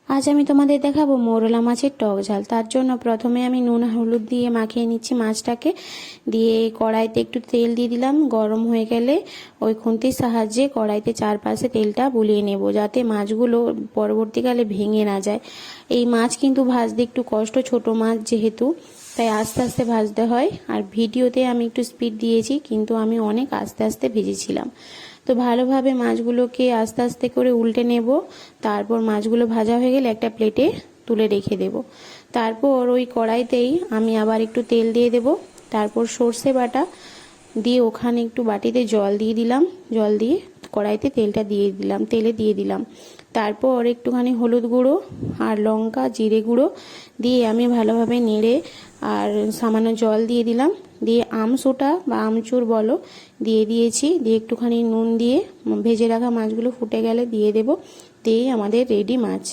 আজ আমি তোমাদের দেখাবো মোরলা মাছের টক ঝাল। তার জন্য প্রথমে আমি নুন হলুদ দিয়ে মাখিয়ে নিচ্ছি মাছটাকে। দিয়ে কড়াইতে একটু তেল দিয়ে দিলাম। গরম হয়ে গেলে ওই খুন্তির সাহায্যে কড়াইতে চারপাশে তেলটা বুলিয়ে নেব, যাতে মাছগুলো পরবর্তীকালে ভেঙে না যায়। এই মাছ কিন্তু ভাজতে একটু কষ্ট, ছোট মাছ যেহেতু, তাই আস্তে আস্তে ভাজতে হয়। আর ভিডিওতে আমি একটু স্পিড দিয়েছি, কিন্তু আমি অনেক আস্তে আস্তে ভেজেছিলাম। তো ভালোভাবে মাছগুলোকে আস্তে আস্তে করে উল্টে নেব। তারপর মাছগুলো ভাজা হয়ে গেলে একটা প্লেটে তুলে রেখে দেব। তারপর ওই কড়াইতেই আমি আবার একটু তেল দিয়ে দেব। তারপর সর্ষে বাটা দিয়ে ওখানে একটু বাটিতে জল দিয়ে দিলাম। জল দিয়ে কড়াইতে তেলে দিয়ে দিলাম। তারপর একটুখানি হলুদ গুঁড়ো আর লঙ্কা জিরে গুঁড়ো দিয়ে আমি ভালোভাবে নেড়ে আর সামান্য জল দিয়ে দিলাম। দিয়ে আমসুটা বা আমচুর বলো দিয়ে দিয়েছি। দিয়ে একটুখানি নুন দিয়ে ভেজে রাখা মাছগুলো ফুটে গেলে দিয়ে দেব। দিয়েই আমাদের রেডি মাছ।